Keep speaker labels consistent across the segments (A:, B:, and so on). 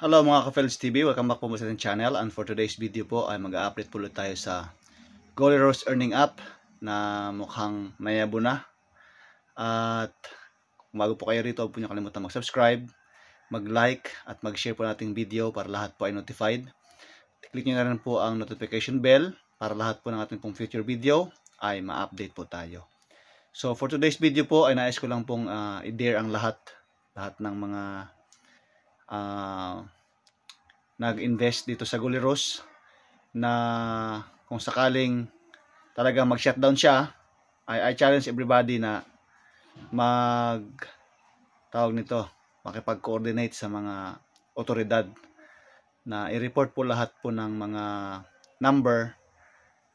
A: Hello mga ka-Felds TV, welcome back po sa ating channel, and for today's video po ay mag-a-update po ulit tayo sa Golly Rose Earning App na mukhang mayabo na. At kung bago po kayo rito, huwag po nyo kalimutan mag-subscribe, mag-like at mag-share po nating video para lahat po ay notified. Click nyo na rin po ang notification bell para lahat po ng ating pong future video ay ma-update po tayo. So for today's video po ay nais ko lang pong i-dare ang lahat ng mga nag-invest dito sa Golly Rose na kung sakaling talagang mag-shutdown siya, I challenge everybody na makipag-coordinate sa mga otoridad na i-report po lahat po ng mga number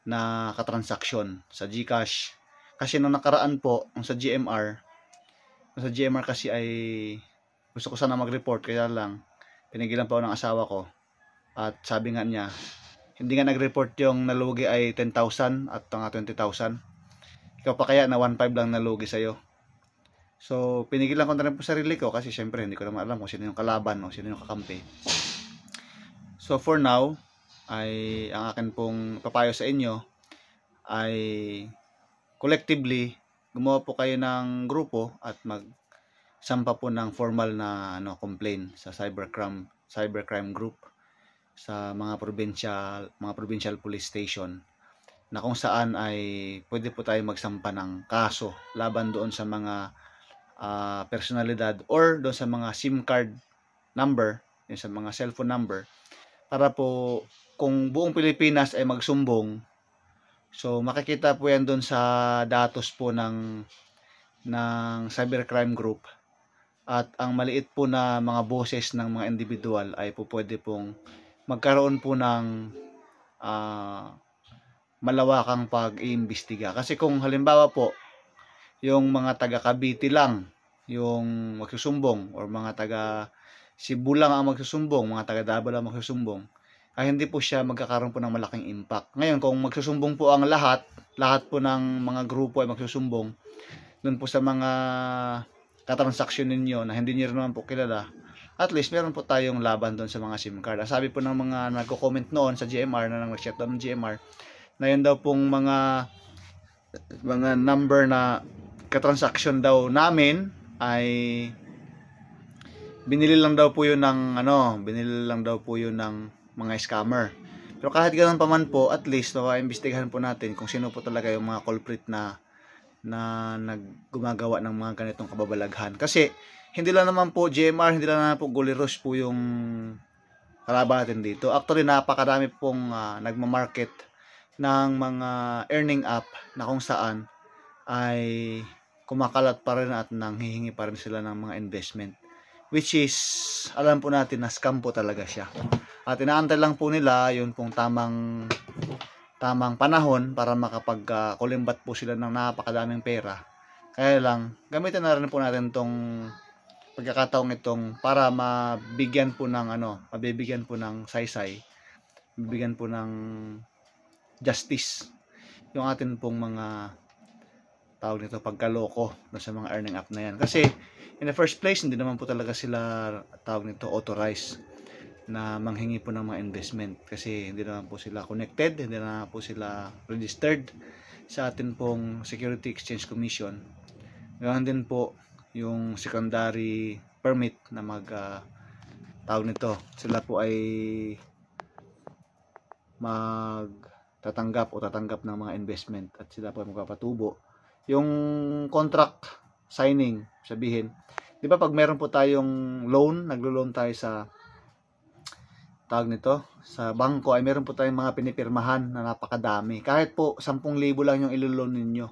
A: na katransaksyon sa GCash. Kasi nung nakaraan po, sa GMR kasi ay gusto ko sana mag-report, kaya lang pinigilan pa ako ng asawa ko. At sabi nga niya, hindi nga nag-report yung nalugi ay 10,000 at 20,000. Ikaw pa kaya na 1,500 lang nalugi sa'yo. So, pinigilan ko na rin po sarili ko kasi syempre hindi ko naman alam kung sino yung kalaban o sino yung kakampi. So, for now, ay ang akin pong papayo sa inyo ay collectively, gumawa po kayo ng grupo at sampa po ng formal na complaint sa cybercrime group sa mga provincial police station, na kung saan ay pwede po tayo magsampa ng kaso laban doon sa mga personalidad or doon sa mga SIM card number, yung sa mga cellphone number, para po kung buong Pilipinas ay magsumbong, so makikita po yan doon sa datos po ng cybercrime group. At ang maliit po na mga boses ng mga individual ay po pwede pong magkaroon po ng malawakang pag-iimbestiga. Kasi kung halimbawa po, yung mga taga Cavite lang yung magsusumbong, or mga taga Cebu lang ang magsusumbong, mga taga Davao lang magsusumbong, ay hindi po siya magkakaroon po ng malaking impact. Ngayon, kung magsusumbong po ang lahat po ng mga grupo ay magsusumbong doon po sa mga katransaksyon ninyo na hindi nyo rin naman po kilala, at least meron po tayong laban doon sa mga SIM card. Sabi po ng mga nagko-comment noon sa GMR na nag-shutdown ng GMR, na yun daw pong mga number na katransaksyon daw namin ay binili lang daw po yun ng mga scammer. Pero kahit ganoon pa man po, at least maimbestigahan po natin kung sino po talaga yung mga culprit na gumagawa ng mga ganitong kababalaghan. Kasi hindi lang naman po GMR, hindi lang naman po Golly Rose po yung kalaban natin dito. Actually, napakarami pong nagmamarket ng mga earning app na kung saan ay kumakalat pa rin at nanghihingi pa rin sila ng mga investment, which is alam po natin na scam po talaga siya. At inaantay lang po nila yun pong tamang panahon para makapag-kulimbat po sila ng napakadaming pera. Kaya lang, gamitin na rin po natin tong pagkakataong itong para mabibigyan po ng saysay, mabibigyan po ng justice yung atin pong mga pagkaloko sa mga earning app na yan. Kasi in the first place, hindi naman po talaga sila authorized na manghingi po ng mga investment, kasi hindi naman po sila connected, hindi naman po sila registered sa atin pong Security Exchange Commission. Ganoon din po yung secondary permit na sila po ay tatanggap ng mga investment at sila po ay magpapatubo. Yung contract signing, sabihin, di ba pag meron po tayong loan, naglo-loan tayo sa sa bangko, ay meron po tayong mga pinipirmahan na napakadami. Kahit po 10,000 lang yung ilo-loan ninyo.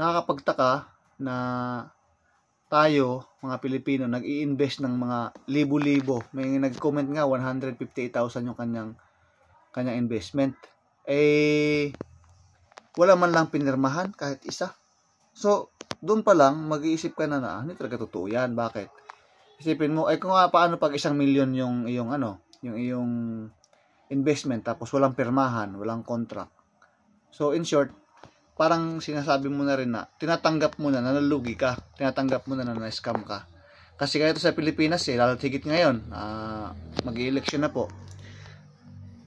A: Nakakapagtaka na tayo, mga Pilipino, nag-i-invest ng mga libo-libo. May nag-comment nga 158,000 yung kanyang investment. Wala man lang pinirmahan kahit isa. So, doon pa lang mag-iisip ka na hindi talaga totoo yan. Bakit? Isipin mo, kung paano pag 1 million yung iyong investment, tapos walang pirmahan, walang contract. So, in short, parang sinasabi mo na rin na tinatanggap mo na nalugi ka, tinatanggap mo na na-scam ka. Kasi ganito sa Pilipinas lalo tigit ngayon, mag-i-election na po.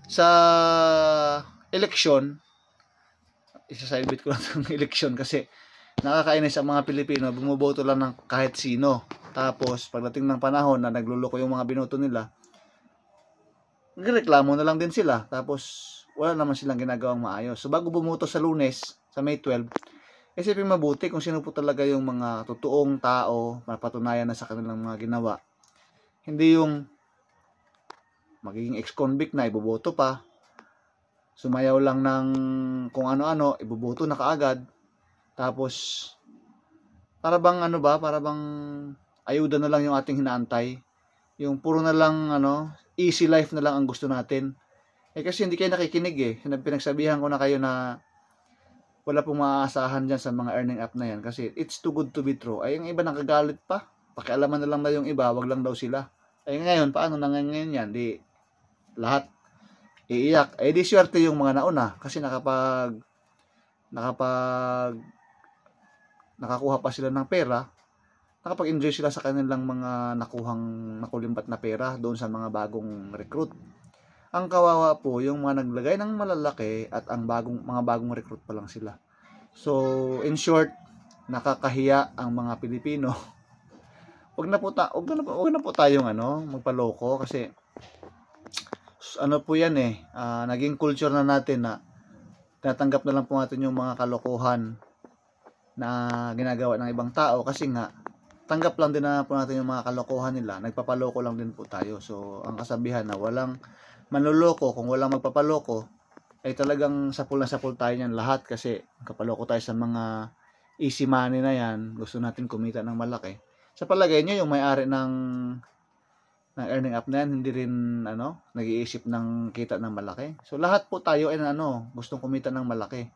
A: Sa election, isa-sidebit ko lang ng election kasi nakakainis ang mga Pilipino, bumuboto lang ng kahit sino. Tapos pagdating ng panahon na nagluloko yung mga binoto nila, nagreklamo na lang din sila. Tapos wala naman silang ginagawang maayos. So bago bumoto sa Lunes, sa May 12, isipin mabuti kung sino po talaga yung mga totoong tao, mapatunayan na sa kanilang mga ginawa. Hindi yung magiging ex-convict na iboboto pa, sumayaw lang ng kung ano-ano, iboboto na kaagad. Tapos para bang para bang ayuda na lang yung ating hinaantay. Yung puro na lang easy life na lang ang gusto natin. Kasi hindi kayo nakikinig eh. Pinagsabihan ko na kayo na wala pong maaasahan dyan sa mga earning app na yan kasi it's too good to be true. Ay, yung iba nakagalit pa. Pakialaman na lang daw yung iba, wag lang daw sila. Ay, ngayon, paano na ngayon yan? Di, lahat iiyak. Ay, di swerte yung mga nauna kasi nakakuha pa sila ng pera, nakapag-enjoy sila sa kanilang mga nakulimbat na pera doon sa mga bagong recruit. Ang kawawa po yung mga naglagay ng malalaki at ang mga bagong recruit pa lang sila. So, in short, nakakahiya ang mga Pilipino. Wag na po tayong magpaloko kasi po yan naging culture na natin na tinatanggap na lang po natin yung mga kalokohan na ginagawa ng ibang tao kasi nga tanggap lang din na po natin yung mga kalokohan nila, nagpapaloko lang din po tayo. So, ang kasabihan na walang manloloko kung walang magpapaloko ay talagang sapul na sapul tayo niyan lahat kasi kapaloko tayo sa mga easy money na yan, gusto natin kumita ng malaki. Sa palagay nyo, yung may-ari ng earning app na yan, hindi rin nag-iisip ng kita ng malaki. So lahat po tayo ay gustong kumita ng malaki.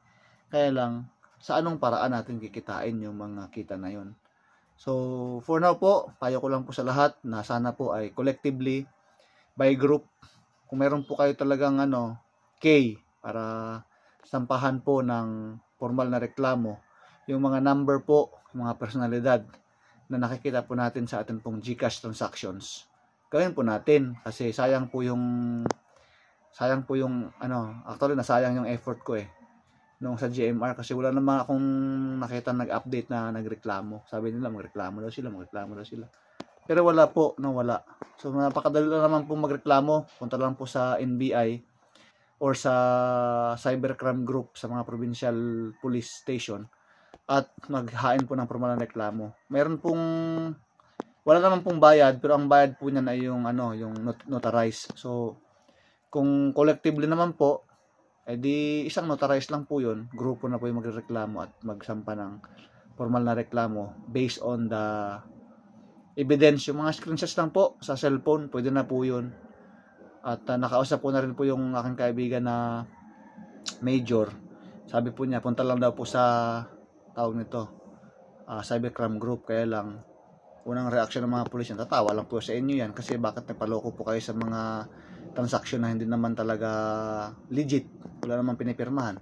A: Kaya lang, sa anong paraan natin kikitain yung mga kita na yun. So for now po, payo ko lang po sa lahat na sana po ay collectively, by group, kung meron po kayo talagang para sampahan po ng formal na reklamo, yung mga number po, yung mga personalidad na nakikita po natin sa atin pong GCash transactions, gawin po natin kasi sayang po yung actually nasayang yung effort ko nung sa GMR kasi wala naman akong nakita nag-update na nagreklamo. Sabi nila magreklamo daw sila. Pero wala po, wala. So napakadali lang naman po magreklamo. Punta lang po sa NBI or sa cybercrime group sa mga provincial police station at maghain po ng formal na reklamo. Wala naman pong bayad, pero ang bayad po niyan ay yung notarize. So kung collectively naman po, di isang notarize lang po yun. Grupo na po yung magreklamo at magsampa ng formal na reklamo based on the evidence. Yung mga screenshots lang po sa cellphone, pwede na po yun. At nakausap po na rin po yung aking kaibigan na major. Sabi po niya, punta lang daw po sa cybercrime group. Kaya lang, unang reaction ng mga pulis, tatawa lang po sa inyo yan kasi bakit nagpaloko po kayo sa mga transaction na hindi naman talaga legit, wala naman pinipirmahan.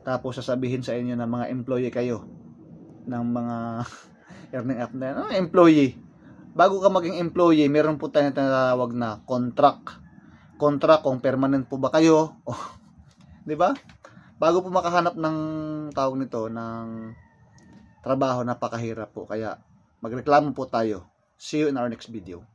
A: Tapos sasabihin sa inyo na mga employee kayo ng mga earning app na employee. Bago ka maging employee, meron po tayong tinatawag na contract kung permanent po ba kayo, 'di ba? Bago po makahanap ng ng trabaho, napakahirap po. Kaya magreklamo po tayo. See you in our next video.